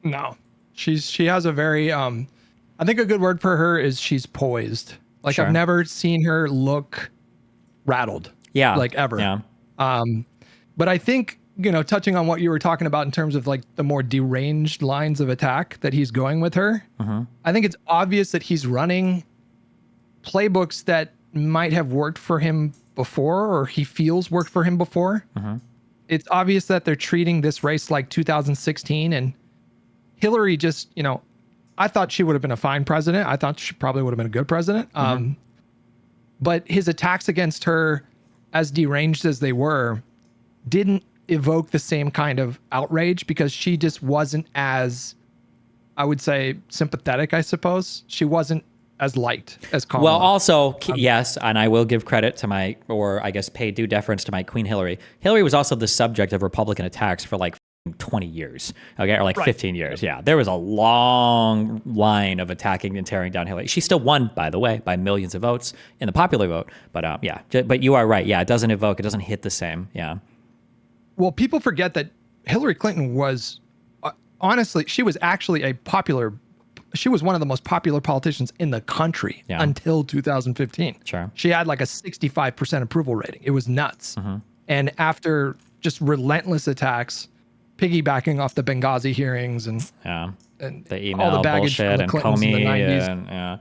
No, she has a very I think a good word for her is she's poised. Like Sure. I've never seen her look rattled. Yeah. Like ever. Yeah. But I think, touching on what you were talking about in terms of like the more deranged lines of attack that he's going with her, I think it's obvious that he's running playbooks that might have worked for him before, or he feels worked for him before. It's obvious that they're treating this race like 2016, and Hillary just, I thought she would have been a fine president. I thought she probably would have been a good president. But his attacks against her, as deranged as they were, didn't evoke the same kind of outrage because she just wasn't as, I would say, sympathetic, I suppose. She wasn't as liked as Kamala. Well, also, yes, and I will give credit to or I guess pay due deference to my Queen Hillary. Hillary was also the subject of Republican attacks for like 20 years, okay, or like 15 years. Yeah, there was a long line of attacking and tearing down Hillary. She still won, by the way, by millions of votes in the popular vote. But yeah, but you are right. Yeah, it doesn't hit the same. Yeah. Well, people forget that Hillary Clinton was, honestly, she was actually she was one of the most popular politicians in the country until 2015. Sure. She had like a 65% approval rating. It was nuts. And after just relentless attacks, piggybacking off the Benghazi hearings and the email all the baggage bullshit from the and Clintons in the Comey 90s. and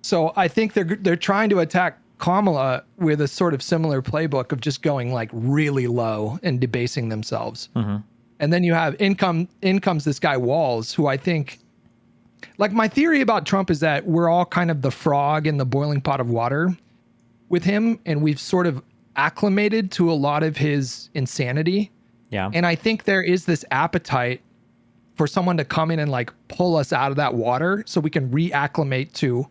So I think they're trying to attack Kamala with a sort of similar playbook of just going like really low and debasing themselves. And then you have in comes this guy Walls, who I think, like, my theory about Trump is that we're all kind of the frog in the boiling pot of water with him, and we've sort of acclimated to a lot of his insanity. Yeah. And I think there is this appetite for someone to come in and like pull us out of that water so we can reacclimate to,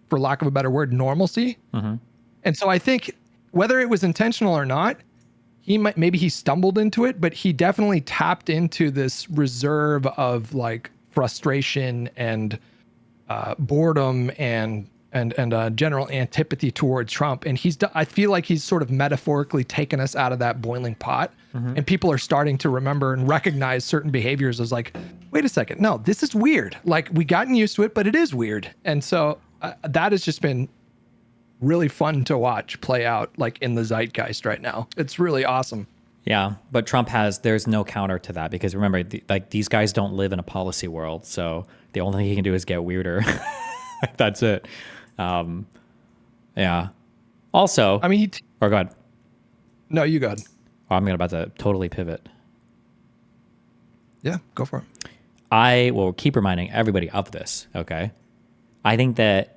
for lack of a better word, normalcy. And so I think whether it was intentional or not, maybe he stumbled into it, but he definitely tapped into this reserve of like frustration and boredom and general antipathy towards Trump. And I feel like he's sort of metaphorically taken us out of that boiling pot, and people are starting to remember and recognize certain behaviors as like, wait a second, no, this is weird. Like, we gotten used to it, but it is weird. And so that has just been really fun to watch play out like in the zeitgeist right now. It's really awesome. Yeah, but there's no counter to that because remember, these guys don't live in a policy world, so the only thing he can do is get weirder. That's it. Yeah. Also, I mean, go ahead. No, you go ahead. I'm about to totally pivot. Yeah, go for it. I will keep reminding everybody of this. Okay, I think that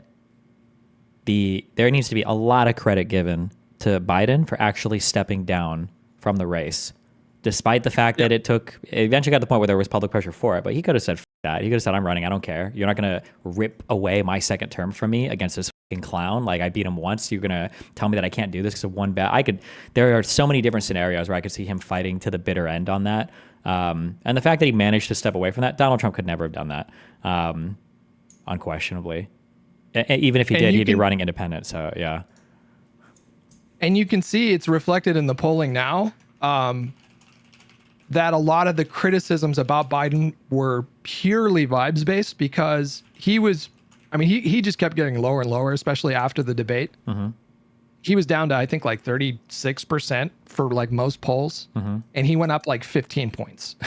there needs to be a lot of credit given to Biden for actually stepping down from the race, despite the fact that it eventually got to the point where there was public pressure for it. But he could have said that. He could have said, "I'm running. I don't care. You're not going to rip away my second term from me against this fucking clown. Like, I beat him once. You're going to tell me that I can't do this because of one bet." There are so many different scenarios where I could see him fighting to the bitter end on that. And the fact that he managed to step away from that, Donald Trump could never have done that, unquestionably. Even if he did, he'd be running independent. So, yeah. And you can see it's reflected in the polling now, that a lot of the criticisms about Biden were purely vibes based because he just kept getting lower and lower, especially after the debate. He was down to, I think, like 36% for like most polls. And he went up like 15 points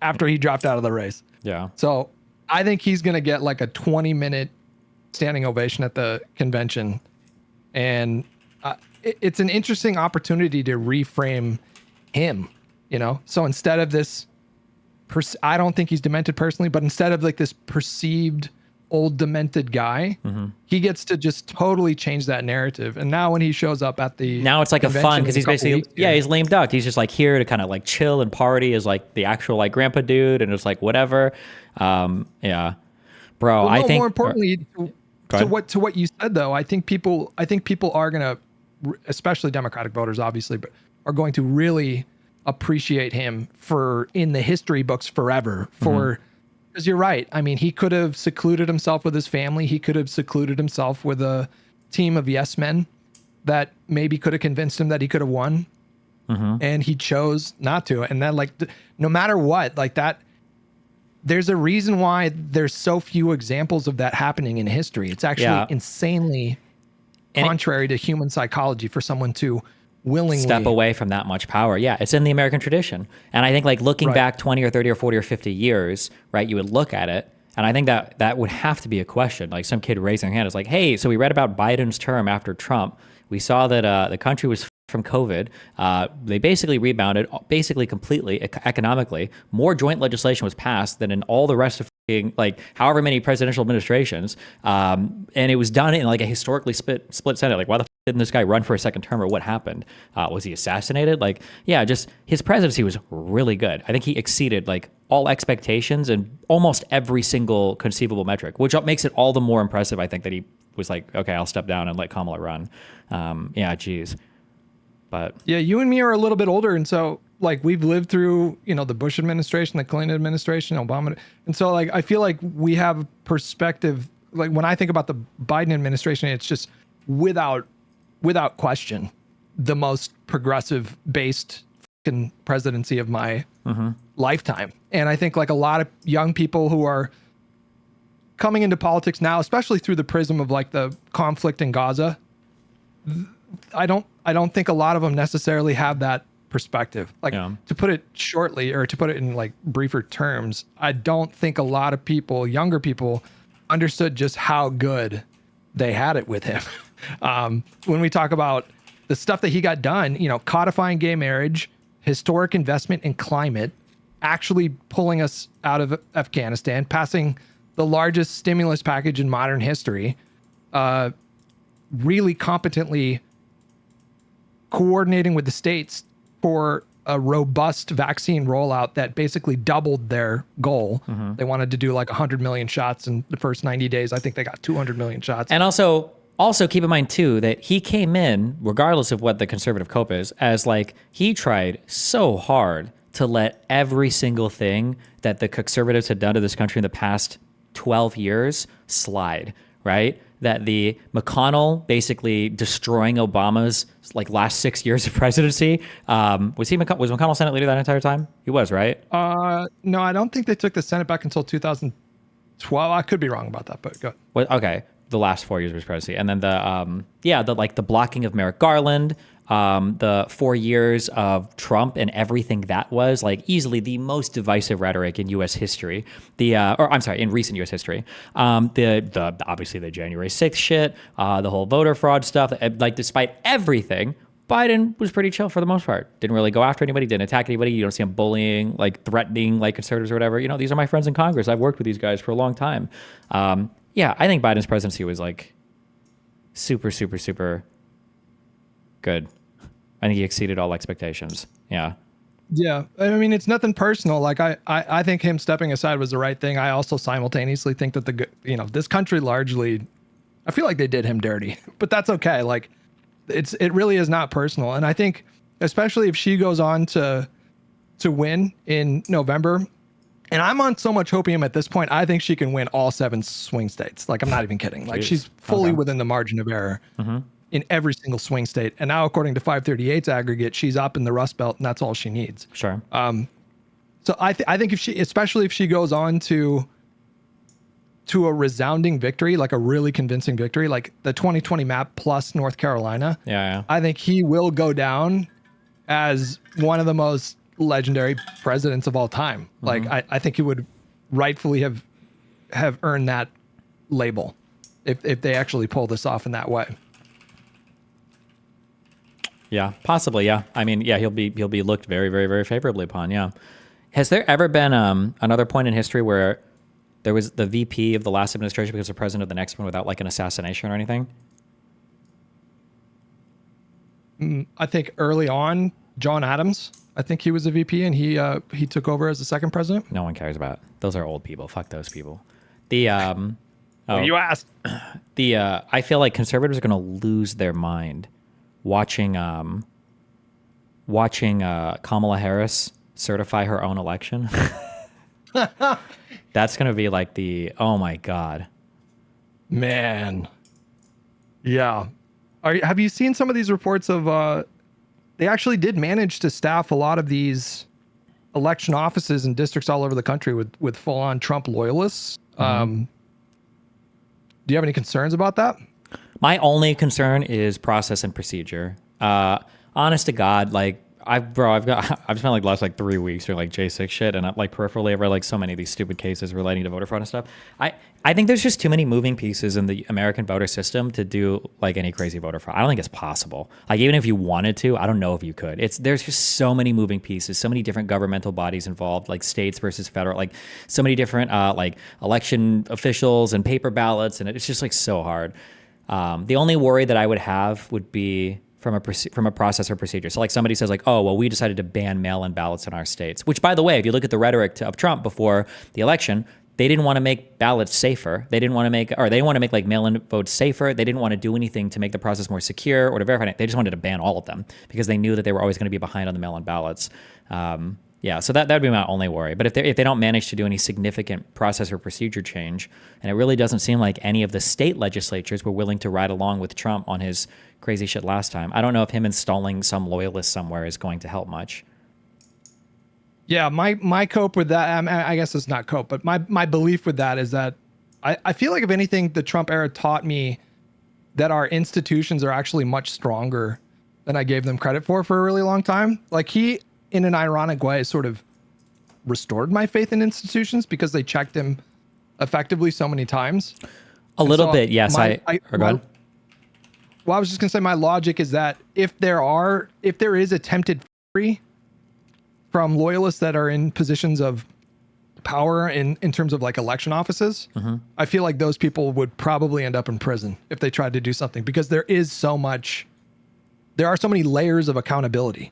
after he dropped out of the race. Yeah. So I think he's going to get like a 20-minute standing ovation at the convention. And it's an interesting opportunity to reframe him, So instead of this, I don't think he's demented personally, but instead of like this perceived old demented guy, he gets to just totally change that narrative. And now when he shows up at now it's like a fun because he's basically he's lame duck. He's just like here to kind of like chill and party as like the actual like grandpa dude, and it's like whatever. Yeah, bro. Well, I think more importantly to what you said though, I think people are gonna, especially Democratic voters, obviously, but are going to really appreciate him in the history books forever because you're right. I mean, he could have secluded himself with his family. He could have secluded himself with a team of yes men that maybe could have convinced him that he could have won. and he chose not to. And then like, no matter what, like that, there's a reason why there's so few examples of that happening in history. It's actually insanely contrary to human psychology for someone to willingly step away from that much power. Yeah, it's in the American tradition. And I think like looking back 20 or 30 or 40 or 50 years, right, you would look at it, and I think that would have to be a question. Like some kid raising their hand is like, hey, so we read about Biden's term after Trump. We saw that the country was from COVID. They basically rebounded, basically completely economically. More joint legislation was passed than in all the rest of like however many presidential administrations. And it was done in like a historically split Senate. Like, why the didn't this guy run for a second term, or what happened? Was he assassinated? Like, yeah, just his presidency was really good. I think he exceeded like all expectations and almost every single conceivable metric, which makes it all the more impressive. I think that he was like, okay, I'll step down and let Kamala run. Yeah, geez. But yeah, you and me are a little bit older, and so like we've lived through, you know, the Bush administration, the Clinton administration, Obama, and so like I feel like we have perspective. Like when I think about the Biden administration, it's just without question the most progressive based presidency of my lifetime. And I think like a lot of young people who are coming into politics now, especially through the prism of like the conflict in Gaza, I don't think a lot of them necessarily have that perspective. Like to put it shortly, or to put it in like briefer terms, I don't think a lot of people, younger people, understood just how good they had it with him. When we talk about the stuff that he got done, you know, codifying gay marriage, historic investment in climate, actually pulling us out of Afghanistan, passing the largest stimulus package in modern history, really competently coordinating with the states for a robust vaccine rollout that basically doubled their goal. They wanted to do like 100 million shots in the first 90 days. I think they got 200 million shots. And also keep in mind too that he came in, regardless of what the conservative cope is, as like he tried so hard to let every single thing that the conservatives had done to this country in the past 12 years slide, right? That the McConnell basically destroying Obama's like last 6 years of presidency. Was McConnell Senate leader that entire time? He was, right? No, I don't think they took the Senate back until 2012. I could be wrong about that, but go ahead. Well, okay. The last 4 years of his presidency. And then the blocking of Merrick Garland, the 4 years of Trump and everything that was like easily the most divisive rhetoric in U.S. history. In recent U.S. history. Obviously the January 6th shit, the whole voter fraud stuff. Like despite everything, Biden was pretty chill for the most part. Didn't really go after anybody, didn't attack anybody. You don't see him bullying, like threatening, like conservatives or whatever. You know, these are my friends in Congress. I've worked with these guys for a long time. Yeah, I think Biden's presidency was like super, super, super good. I think he exceeded all expectations. Yeah. Yeah. I mean, it's nothing personal. Like I think him stepping aside was the right thing. I also simultaneously think that this country largely, I feel like they did him dirty, but that's okay. Like it really is not personal. And I think especially if she goes on to win in November, and I'm on so much hopium at this point, I think she can win all 7 swing states. Like, I'm not even kidding. Like, she's fully within the margin of error in every single swing state. And now, according to 538's aggregate, she's up in the Rust Belt, and that's all she needs. Sure. So I think especially if she goes on to a resounding victory, like a really convincing victory, like the 2020 map plus North Carolina, I think he will go down as one of the most legendary presidents of all time. Like I think he would rightfully have earned that label if they actually pull this off in that way. Yeah, possibly. Yeah, I mean, yeah, he'll be looked very, very, very favorably upon. Yeah. Has there ever been another point in history where there was the VP of the last administration because the president of the next one without like an assassination or anything? I think early on, John Adams. I think he was a VP and he took over as the second president. No one cares about those. Are old people. Fuck those people. You asked. I feel like conservatives are going to lose their mind watching Kamala Harris certify her own election. That's going to be like oh my God. Man. Yeah. Have you seen some of these reports of they actually did manage to staff a lot of these election offices in districts all over the country with full-on Trump loyalists. Do you have any concerns about that? My only concern is process and procedure. Honest to God, like I've spent like the last like 3 weeks doing like J6 shit, and I'm like peripherally I've read like so many of these stupid cases relating to voter fraud and stuff. I think there's just too many moving pieces in the American voter system to do like any crazy voter fraud. I don't think it's possible. Like even if you wanted to, I don't know if you could. There's just so many moving pieces, so many different governmental bodies involved, like states versus federal, like so many different like election officials and paper ballots, and it's just like so hard. The only worry that I would have would be from a process or procedure. So like somebody says like, oh, well, we decided to ban mail-in ballots in our states, which by the way, if you look at the rhetoric of Trump before the election, they didn't want to make ballots safer. They didn't want to make like mail-in votes safer. They didn't want to do anything to make the process more secure or to verify it. They just wanted to ban all of them because they knew that they were always going to be behind on the mail-in ballots. Yeah, so that would be my only worry. But if they don't manage to do any significant process or procedure change, and it really doesn't seem like any of the state legislatures were willing to ride along with Trump on his crazy shit last time, I don't know if him installing some loyalist somewhere is going to help much. Yeah, my cope with that, I guess it's not cope, but my belief with that is that I feel like if anything, the Trump era taught me that our institutions are actually much stronger than I gave them credit for a really long time. Like he, in an ironic way, sort of restored my faith in institutions because they checked him effectively so many times. A little bit, yes. Go ahead. Well, I was just gonna say my logic is that if there is attempted free from loyalists that are in positions of power in terms of like election offices, I feel like those people would probably end up in prison if they tried to do something because there are so many layers of accountability.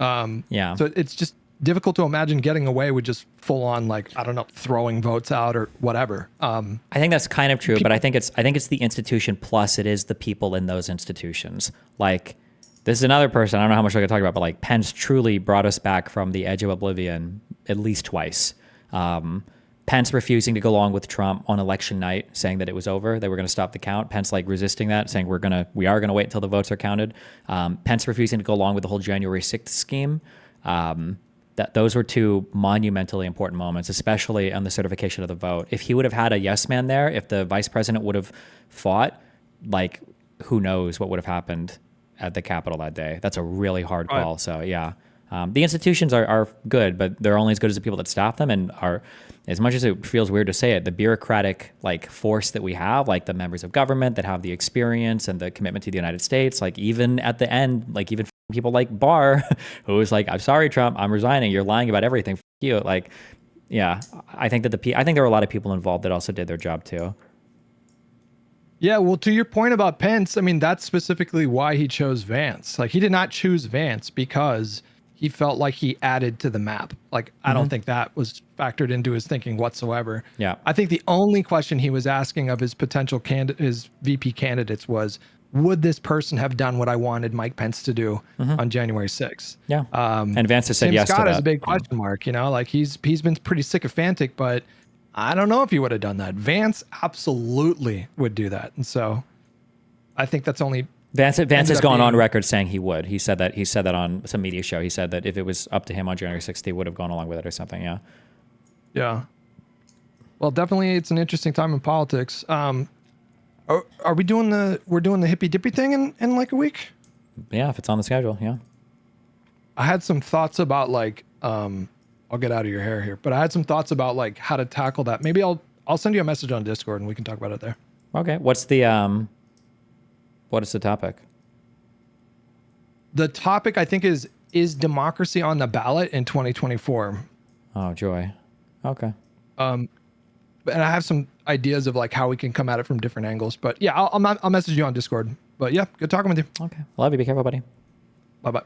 Yeah. So it's just difficult to imagine getting away with just full on, like, I don't know, throwing votes out or whatever. I think that's kind of true, but I think it's the institution plus it is the people in those institutions. Like, this is another person, I don't know how much I could talk about, but like Pence truly brought us back from the edge of oblivion at least twice. Pence refusing to go along with Trump on election night, saying that it was over, they were going to stop the count. Pence like resisting that, saying we are going to wait until the votes are counted. Pence refusing to go along with the whole January 6th scheme. Those were two monumentally important moments, especially on the certification of the vote. If he would have had a yes man there, if the vice president would have fought, like who knows what would have happened at the Capitol that day. That's a really hard call. So yeah. The institutions are good, but they're only as good as the people that staff them, and are, as much as it feels weird to say it, the bureaucratic like force that we have, like the members of government that have the experience and the commitment to the United States, like even at the end, like even people like Barr, who was like, I'm sorry, Trump, I'm resigning. You're lying about everything. F you. Like, yeah, I think there were a lot of people involved that also did their job too. Yeah, well, to your point about Pence, I mean, that's specifically why he chose Vance. Like, he did not choose Vance because he felt like he added to the map. Like, I don't think that was factored into his thinking whatsoever. Yeah. I think the only question he was asking of his potential his VP candidates was, would this person have done what I wanted Mike Pence to do on January 6th? Yeah. And Vance has said Tim yes Scott to that. has a big question mark, you know, like he's been pretty sycophantic, but I don't know if he would have done that. Vance absolutely would do that. And so I think that's only Vance has gone on record saying he would. He said that on some media show. He said that if it was up to him on January 6th, he would have gone along with it or something. Yeah. Yeah. Well, definitely it's an interesting time in politics. Are we doing we're doing the hippy dippy thing in like a week? Yeah, if it's on the schedule, yeah. I had some thoughts about like, I'll get out of your hair here, but I had some thoughts about like how to tackle that. Maybe I'll send you a message on Discord and we can talk about it there. Okay. What is the topic? The topic I think is democracy on the ballot in 2024. Oh, joy. Okay. And I have some ideas of like how we can come at it from different angles, but yeah, I'll message you on Discord. But yeah, good talking with you. Okay. Love you. Be careful, buddy. Bye-bye.